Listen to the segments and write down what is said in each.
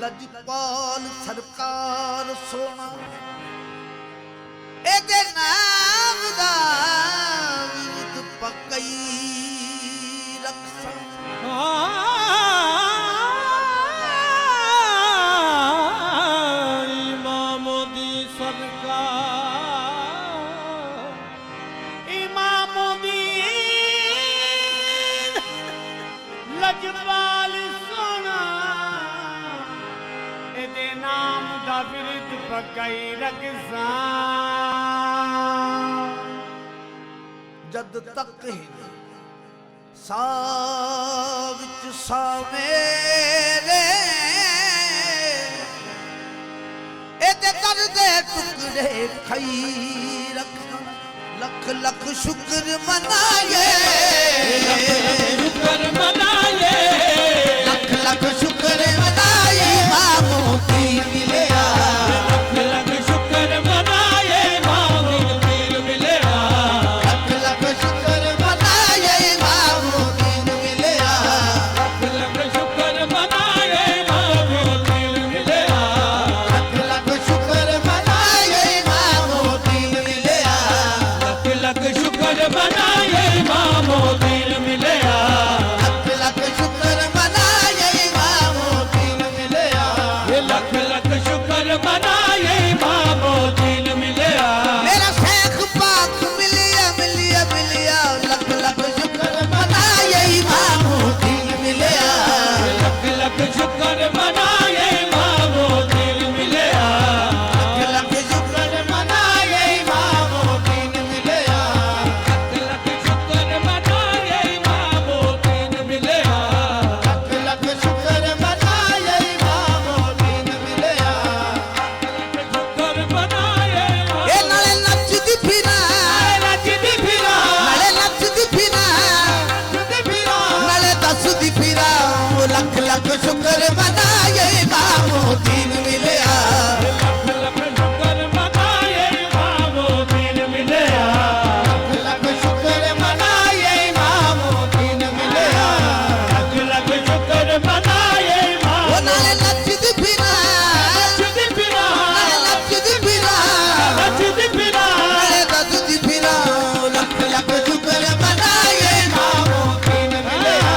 लजपाल सरकार सोना एदे नाम दा विरद पकई रखसा इमाम दी सरकार इमाम दी लजपाल सोना एदे नाम दा विरद पकई रखसा जद तक ही साविच सावेरे एदे दर्दे टुकड़े खई रखना लख लख शुक्र मनाए शुक्र मनाए लख लख शुक्र मनाए मामो की मिलया लख लख शुक्र मनाए मामो पीर मिलया लख लख शुक्र मनाए मामो की मिलया लख लख शुक्र मनाए मामो पीर मिलया लख लख शुक्र मनाए मामो की मिलया लख लख शुक्र मनाए मामो पीर मिलया लख लख शुक्र मनाए मामो की मिलया लख लख शुक्र मनाए मामो दीन मिलया मेरा शेख पाक मिलिया मिलिया मिलिया लख लख शुक्र मनाए मामो की मिलया लख लख शुक्र मनाए मामो दीन मिलया लख शुक्र मनाए मामो की मिलया लख शुक्र मनाए मामो दीन मिलया लख शुक्र मनाए मामो की मिलया शुक्र मनाए ए नाले नचदी फिरा नचदी फिरा नाले नचदी फिरा नाले दसदी फिरा लख लख शुक्र मनाए मामो दीन मिलया लख लख शुक्र मनाए मामो दीन मिलया लख शुक्र मनाए मामो दीन मिलया लख लख शुक्र मनाए ओ मामो नाले नचदी फिरा नचदी फिरा नाले नचदी फिरा नचदी फिरा नाले दसदी फिरा लख लख शुक्र मनाए मामो दीन मिलया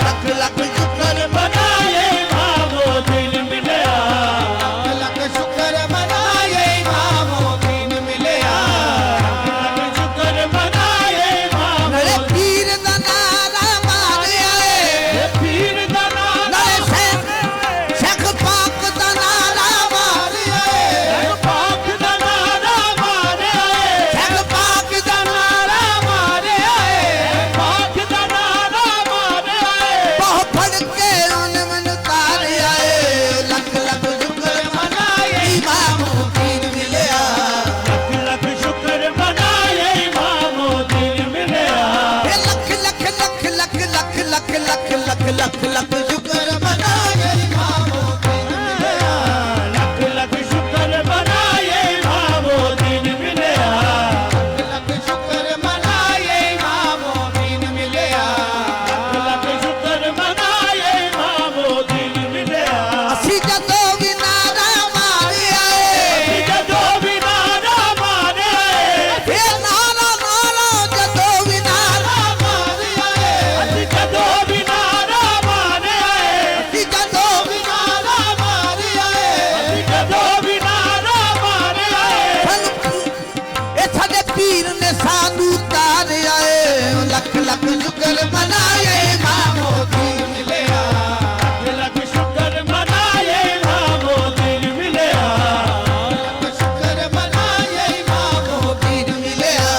लख लख शुक्र मनाए मामो दीन मिलया लख शुक्र मनाए मामो दीन मिलया लख शुक्र मनाए मामो नाले पीर दा नारा मारिया पीर दा नाले शेख पाक दा नारा मारिया पाक दा नारा मारे शेख पाक दा नारा मारिया पाक दा नारा मारे बहुत फड़ के उन मन तारिया लख लख शुक्र मनाए मामो दीन मिलया लख लख शुक्र मनाए मामो दीन मिलया लख लख लख लख लख लख लख लख लख लख शुक्र मनाए मामो दीन मिलया लख लख शुक्र मनाए मामो दीन मिलया लख शुक्र मनाए मामो दीन मिलया लख शुक्र मनाए मामो दीन मिलया असी जदों भी नारा मारिया जदों भी नारा मारे ए नारा नारा जदों भी नारा मारिया ਅਸੀਂ ਜਦੋਂ ਵੀ ਨਾਰਾ ਮਾਰੇ असी जदों भी नारा मारिया ਅਸੀਂ ਜਦੋਂ ਵੀ ਨਾਰਾ ਮਾਰੇ ए साडे पीर ने सानू तारिया लख लख शुक्र मनाए मामो दीन मिलया ਲੱਖ ਸ਼ੁਕਰ ਮਨਾਏ ਮਾਮੋ ਦਿਨ ਮਿਲਿਆ लख शुक्र मनाए मामो दीन मिलया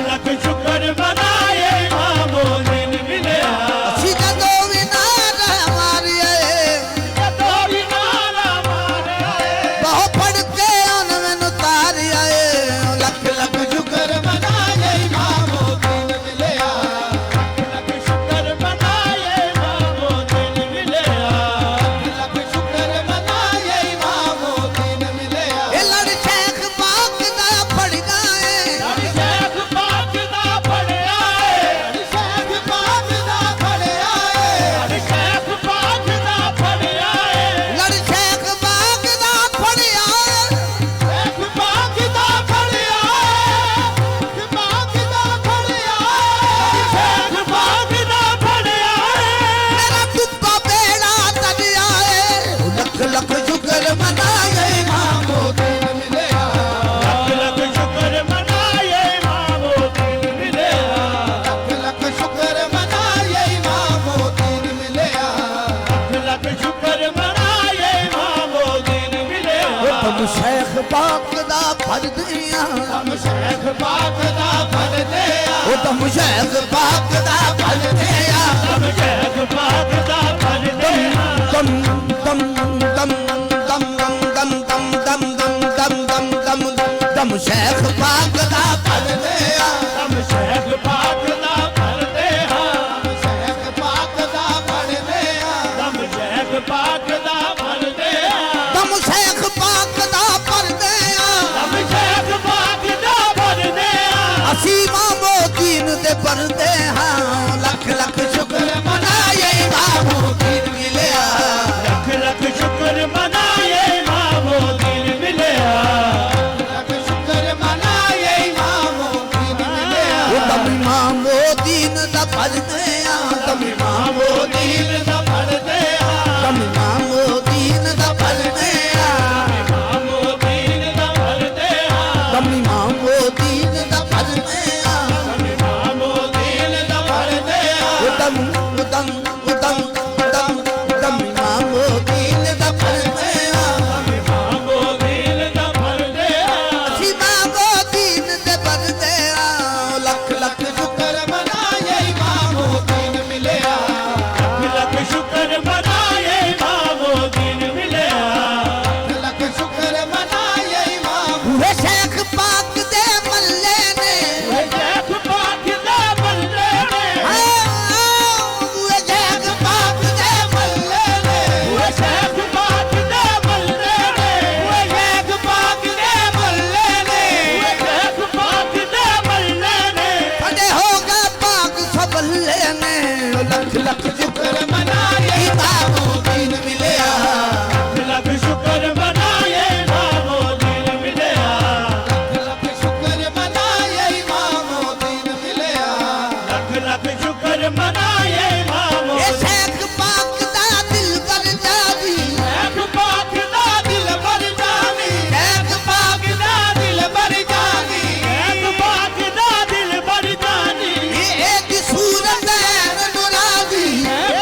ਲੱਖ ਸ਼ੁਕਰ ਮਨਾਏ ਮਾਮੋ ਦਿਨ ਮਿਲਿਆ असी जदों भी नारा मारिया ਜਦੋਂ ਵੀ ਨਾਰਾ ਮਾਰੇ बहुत फड़ के उन मैनू तारिया लख लख शुक्र मनाए मामो दीन मिलया ਭਰਦੇ ਆ ਦਮ ਸ਼ੇਖ ਪਾਕ ਦਾ ਭਰਦੇ ਆ ਉਹ ਦਮ ਸ਼ੇਖ ਪਾਕ ਦਾ ਭਰਦੇ ਆ ਦਮ ਸ਼ੇਖ ਪਾਕ ਦਾ ਭਰਦੇ ਆ ਦਮ ਦਮ ਦਮ ਦਮ ਦਮ ਦਮ ਦਮ ਦਮ ਦਮ ਦਮ ਦਮ ਦਮ ਸ਼ੇਖ ਪਾਕ ਦਾ ਭਰਦੇ ਆ ਦਮ ਸ਼ੇਖ ਪਾਕ ਦਾ ਭਰਦੇ ਆ ਸ਼ੇਖ ਪਾਕ ਦਾ ਭਰਦੇ ਆ ਦਮ ਸ਼ੇਖ ਪਾਕ ਦਾ ਭਰਦੇ ਆ ਦਮ ਸ਼ੇਖ ਪਾਕ ਦਾ ਭਰਦੇ ਆ ਦਮ ਸ਼ੇਖ ਪਾਕ ਦਾ ਭਰਦੇ ਆ ਅਸੀਂ ਮਾਮੋ ਦੀਨ ਦੇ ਭਰਦੇ ਹਾਂ ਲੱਖ ਲੱਖ ਸ਼ੁਕਰ ਮਨਾਏ ਮਾਮੋ ਦੀਨ ਮਿਲਿਆ ਲੱਖ ਲੱਖ ਸ਼ੁਕਰ ਮਨਾਏ ਮਾਮੋ ਦਿਨ ਮਿਲਿਆ ਲੱਖ ਸ਼ੁਕਰ ਮਨਾਏ ਮਾਮੋ ਦੀਨ ਮਿਲਿਆ ਉਹ ਦਮ ਮਾਮੋ ਦੀਨ ਦਾ ਭਰਦੇ ਆ ਦਮ ਮਾਮੋ ਦੀਨ ਦਾ ਭਰਦੇ ਆ ਦਮ ਮਾਮੋ ਦੀਨ ਦਾ ਭਰਦੇ ਆ ਮਾਮੋ ਦਿਨ ਦਾ ਭਰਦੇ ਆ ਦਮ ਮਾਮੋ ਦੀਨ ਦਾ ਭਰਦੇ ਆ ਮਾਮੋ ਦਿਨ ਦਾ ਭਰਦੇ ਆ ਉਦਮ ਉਦਮ ਉਦਮ ਉਦਮ ਉਦਮ ਮਾਮੋ ਦੀਨ ਦਾ ਭਰਦੇ ਆ ਮਾਮੋ ਦਿਨ ਦਾ ਭਰਦੇ ਆ ਅਸੀਂ ਮਾਮੋ ਦੀਨ ਦੇ ਭਰਦੇ ਆ ਲੱਖ ਲੱਖ ਸ਼ੁਕਰ ਮਨਾਏ ਮਾਮੋ ਦੀਨ ਮਿਲਿਆ ਲੱਖ ਸ਼ੁਕਰ ਮਨਾਏ ਮਾਮੋ ਦਿਨ ਮਿਲਿਆ ਲੱਖ ਸ਼ੁਕਰ ਮਨਾਏ ਮਾਮੋ ਉਹ ਸ਼ੇਖ ਪਾਕ ਦੇ ਮੱਲੇ ਨੇ ਸ਼ੇਖ ਪਾਕ ਦਾ ਬੱਲੇ ਨੇ ਉਹ ਸ਼ੇਖ ਪਾਕ ਦੇ ਮੱਲੇ ਨੇ ਉਹ ਸ਼ੇਖ ਪਾਕ ਦਾ ਬੱਲੇ ਨੇ ਉਹ ਸ਼ੇਖ ਪਾਕ ਦੇ ਮੱਲੇ ਨੇ ਉਹ ਸ਼ੇਖ ਪਾਕ ਦਾ ਬੱਲੇ ਨੇ ਸਾਡੇ ਹੋ ਗਏ ਪਾਕ ਸਬੱਲੇ ਨੇ ਲੱਖ ਲੱਖ ਸ਼ੁਕਰ ਮਨਾਏ ਮਾਮੋ ਦੀਨ ਮਿਲਿਆ ਲੱਖ ਸ਼ੁਕਰ ਮਨਾਏ ਮਾਮੋ ਦਿਨ ਮਿਲਿਆ ਲੱਖ ਸ਼ੁਕਰ ਮਨਾਏ ਮਾਮੋ ਦੀਨ ਮਿਲਿਆ ਲੱਖ ਲੱਖ ਸ਼ੁਕਰ ਮਨਾਏ ਮਾਮੋ ਇਹ ਸ਼ੇਖ ਪਾਕ ਦਾ ਦਿਲ ਕਰ ਜਾਵੀ ਸ਼ੇਖ ਪਾਕ ਦਾ ਦਿਲ ਭਰ ਜਾਵੀ ਸ਼ੇਖ ਪਾਕ ਦਾ ਦਿਲ ਭਰ ਜਾਵੀ ਸ਼ੇਖ ਪਾਕ ਦਾ ਦਿਲ ਭਰ ਜਾਵੀ ਇਹ ਦੀ ਸੂਰਤ ਹੈ ਨੂਰਾਨੀ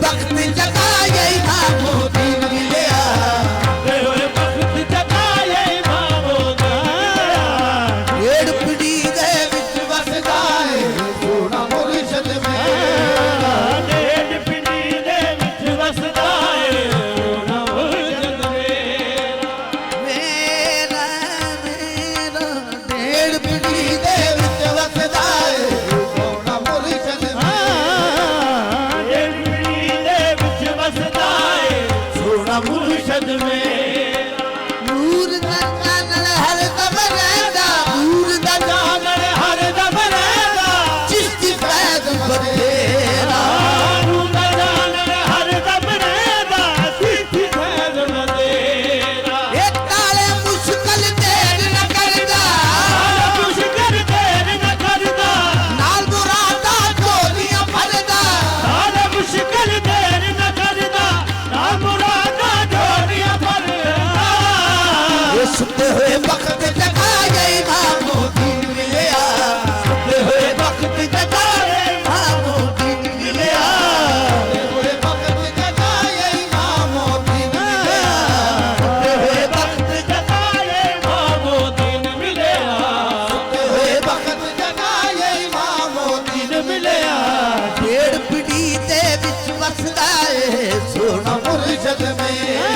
वक्त जगाए इमामो दीन मिलिया ते होए वक्त जगाए इमामो दीन ढेड़ पीढ़ी दे विच वसदा है सोना मुर्शद मेरा ढेड़ पीढ़ी दे विच वसदा है सोना मुर्शद मेरा मेरा ढेड़ पीढ़ी दे विच वसदा है सोना मुर्शद ढेड़ पीढ़ी दे विच वसदा है सोना मुर्शद मेरा नूर दा चानण हर दम रहंदा नूर दा चानण हर दम रहंदा चिश्ती फैज़ बतेरा नूर दा चानण हर दम रहंदा चिश्ती फैज़ बतेरा ए काले मुश्किल देर न करदा मुश्किल देर न करदा नाल मुरादा चोलियां भरदा नाल मुश्किल देर न करदा ना मुरादा चोलियां भरदा ये सुते हुए वक्त जगाए इमामो दीन मिलिया सुते हुए वक्त जगाए इमामो दीन मिलिया सुते हुए वक्त जगाए इमामो दीन मिलिया सुते हुए वक्त जगाए इमामो दीन मिलिया सुते हुए वक्त जगाए इमामो दीन मिलिया ढेड़ पीढ़ी दे विच वसदा है सोना मुर्शद मेरा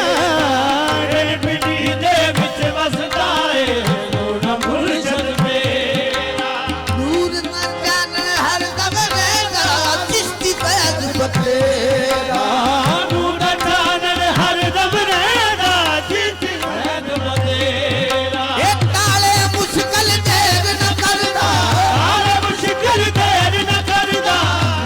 ढेड़ पीढ़ी दे विच वसदा है सोना मुर्शद मेरा नूर ना चानण हर दम रहंदा चिश्ती फैज़ बतेरा नूर दा चानण हर दम रहंदा चिश्ती फैज़ बतेरा ए काले मुश्किल देर न करदा नाल मुश्किल देर न करदा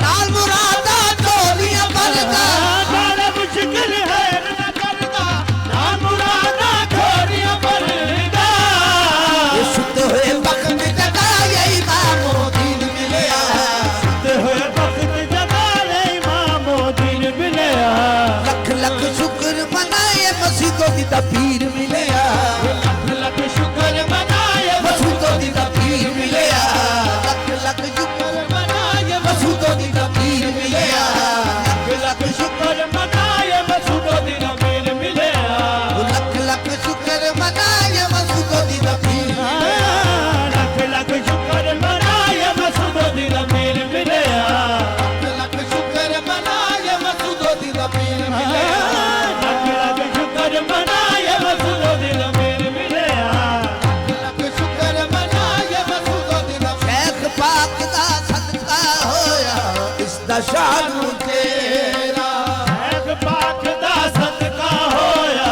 नाल मुरादा चोलियां भरदा नाल मुश्किल हैर न करदा ना मुरादा चोलियां भरदा ये सुते हुए वक्त जगाए इमामो दीन मिलिया ते होए वक्त जगाए इमामो दीन मिलिया लख लख शुक्र मनाए मसीदों दी दा पीर मिलिया लख लख शुक्र मनाए मसूदों दी दा पीर मिलिया लख लख शुक्र मनाए मसूदों दी दा पीर मिलिया लख लख शुक्र मनाए मसूदो दी मीर मिलिया लख लख शुक्र मनाए मसूदों दी दा पीर मिलिया लख लख शुक्र मनाए मसूदो दी मीर मिलिया लख शुक्र मनाए मसूदों दी दा पीर मिलिया लख लख शुक्र मनाए मसूदो दी मीर मिलिया लख शुक्र मनाए मसूदों दी दा शेख पाक दा सदका होया इस दा शानू तेरा एक पाक दा सदका होया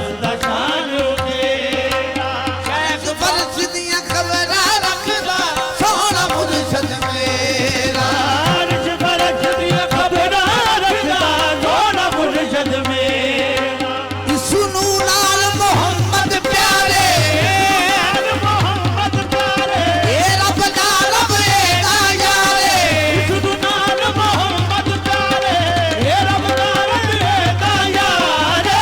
इस दा शान तेरा शेख बरस दियां खबरां रखदा सोना मुर्शद मेरा अर्श फरश दी खबरां रखदा सोना मुर्शद मेरा सुनू नाल मोहम्मद प्यारे मोहम्मद प्यारे ए रब दा रब ए दा यारे सुनु नाल मोहम्मद प्यारे हे रब दा रब दा यारे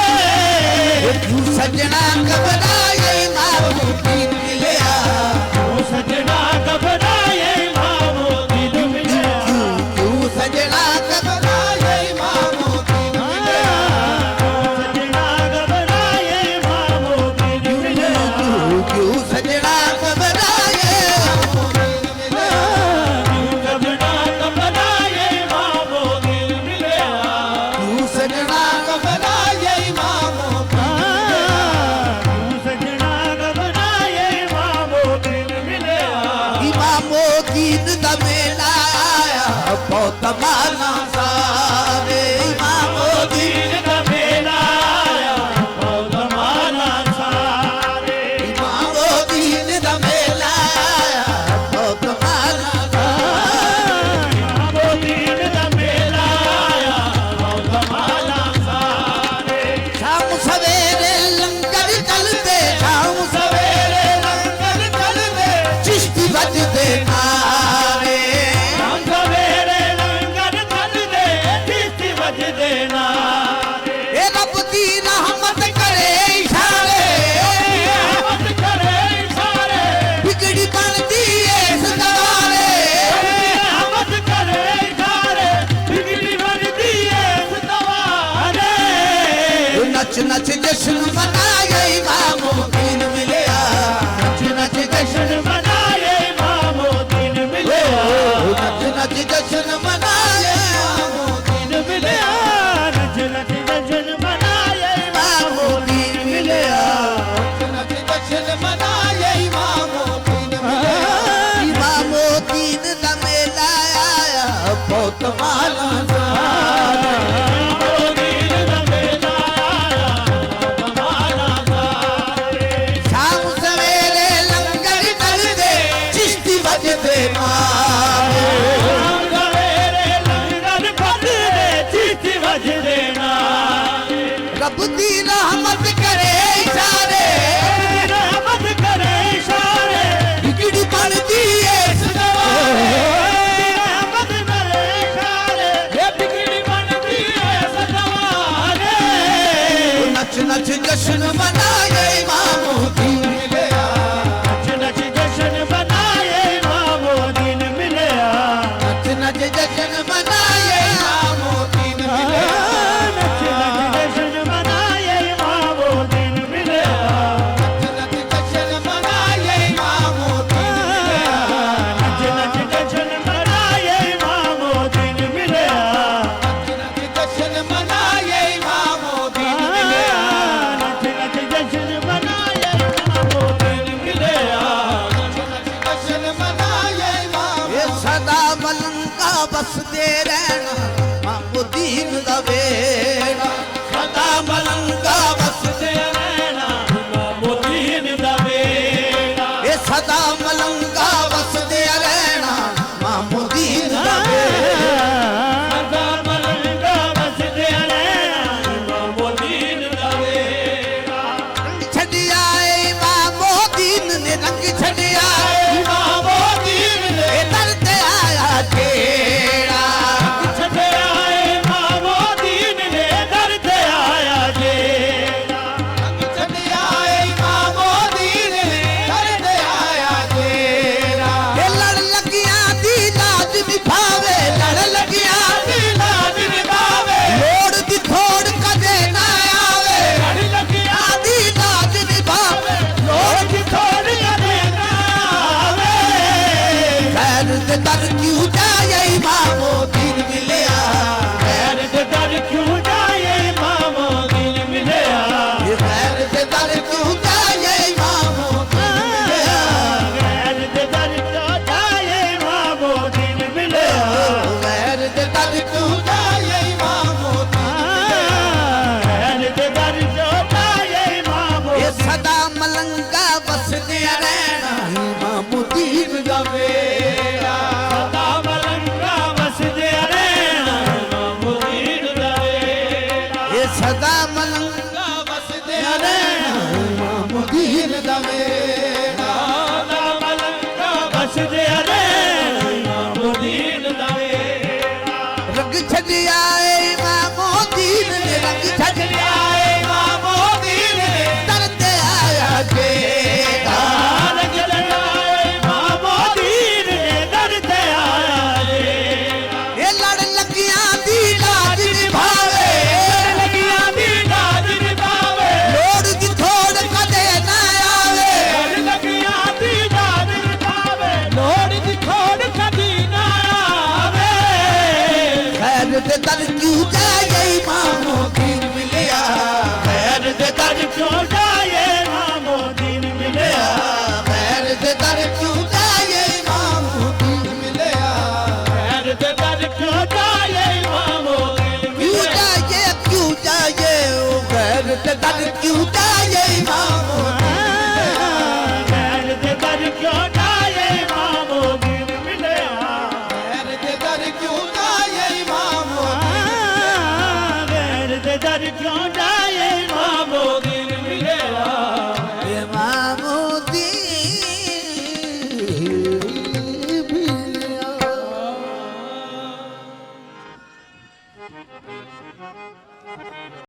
तू सजना घबराए इमामो दीन मिलिया ओ सजना घबराए इमामो दीन मिलिया तू सजना घबराए इमामो दीन मिलिया सजना घबराए इमामो दीन मिलिया तू सजना घबराए इमामो दीन मिलिया सजना घबराए इमामो दीन मिलिया तू सजना घबराए इमामो सजना घबराए इमामो दीन मिलिया इमामो दीन दा मेला आया बहुत माना सारे इमामो दीन दीन दा मेला आया बहुत माना सारे इमामो दीन दा मेला आया बहुत माना इमामो दीन दा मेला आया बहुत माना सारे शाम सवेरे लंगर चलते शाम सवेरे लंगर चलदे चिश्ती बजते नारे शाम सवेरे लंगर रब दी रहमत करे इशारे रहमत करे इशारे बिगड़ी बनदी है सदवा रहमत करे इशारे ये बिगड़ी बनदी है सदवारे नच नच जश्न मनाए इमामुद्दीन मिलया नच नच जश्न मनाए इमामुद्दीन मिलया नच नच जश्न मनाए इमामुद्दीन मिलया नच नच जश्न मनाए इमामुद्दीन मिलया नच जश्न मनाए इमामुद्दीन मिलया नच नच जश्न मनाए इमामुद्दीन मिलया नच जश्न मनाए इमामुद्दीन मिलया नच नच जश्न मनाए इमामुद्दीन मिलया जश्न मनाए इमामुद्दीन ये सदा मलंका बसदे रहना इमामुद्दीन दा वेड़ा सदा मलंका बसदे रहना इमामुद्दीन दा वेड़ा ये सदा मलंका बसदे रहना इमामुद्दीन दा वेड़ा सदा मलंगा बसदे रहना इमामुद्दीन दा वेड़ा छड़िया इमामुद्दीन ने रंग छड़िया इमामुद्दीन ने दर्द आया तेरा छड़िया इमामुद्दीन ने दर्द आया जेड़ा छड़िया इमामुद्दीन ने दर्द आया तेरा ये लड़ लगिया दी लाज निभावे लड़ लगिया दी लाज निभावे लोड़ दी थोड़ कदे ना आवे लड़ लगिया आदी लाज निभावे लोड़ की थोड़ कदे ना आवे खैर दे दर क्यों जाए इमामुद्दीन मिलया खैर दे दर क्यों जाए इमामुद्दीन मिलया ये खैर दे दर क्यों जाए इमामुद्दीन मिलया खैर दे दर क्यों जाए इमामुद्दीन मिलया खैर दे दर क्यों जाए इमामुद्दीन खैर दे दर क्यों जाए ये इमामुद्दीन सदा मलंगा बसदे रहना इमामुद्दीन दा वेड़ा सदा मलंगा बसदे रहना इमामुद्दीन दा वेड़ा ये सदा मलंगा बसदे रहना इमामुद्दीन दा वेड़ा सदा मलंगा बसदे रहना इमामुद्दीन दा वेड़ा रंग छड़िया इमामुद्दीन ने रंग छड़िया इमामुद्दीन ने दर्द आया तेरा रंग लगाए इमामुद्दीन ने दर्द आया जेड़ा ये लड़ लगिया दी लाज निभावे लगिया दी लाज निभावे लोड़ दी थोड़ कदे ना आवे लड़ लगिया दी लाज निभावे लोड़ दी थोड़ कदी ना आवे खैर दे दर क्यों जाए इमामुद्दीन मिलया खैर दे दर क्यों जाए इमामुद्दीन मिलया खैर दे दर क्यों जाए इमामुद्दीन मिलया खैर दे दर क्यों जाए इमामुद्दीन क्यों मिलया जाए ओ खैर दे दर क्यों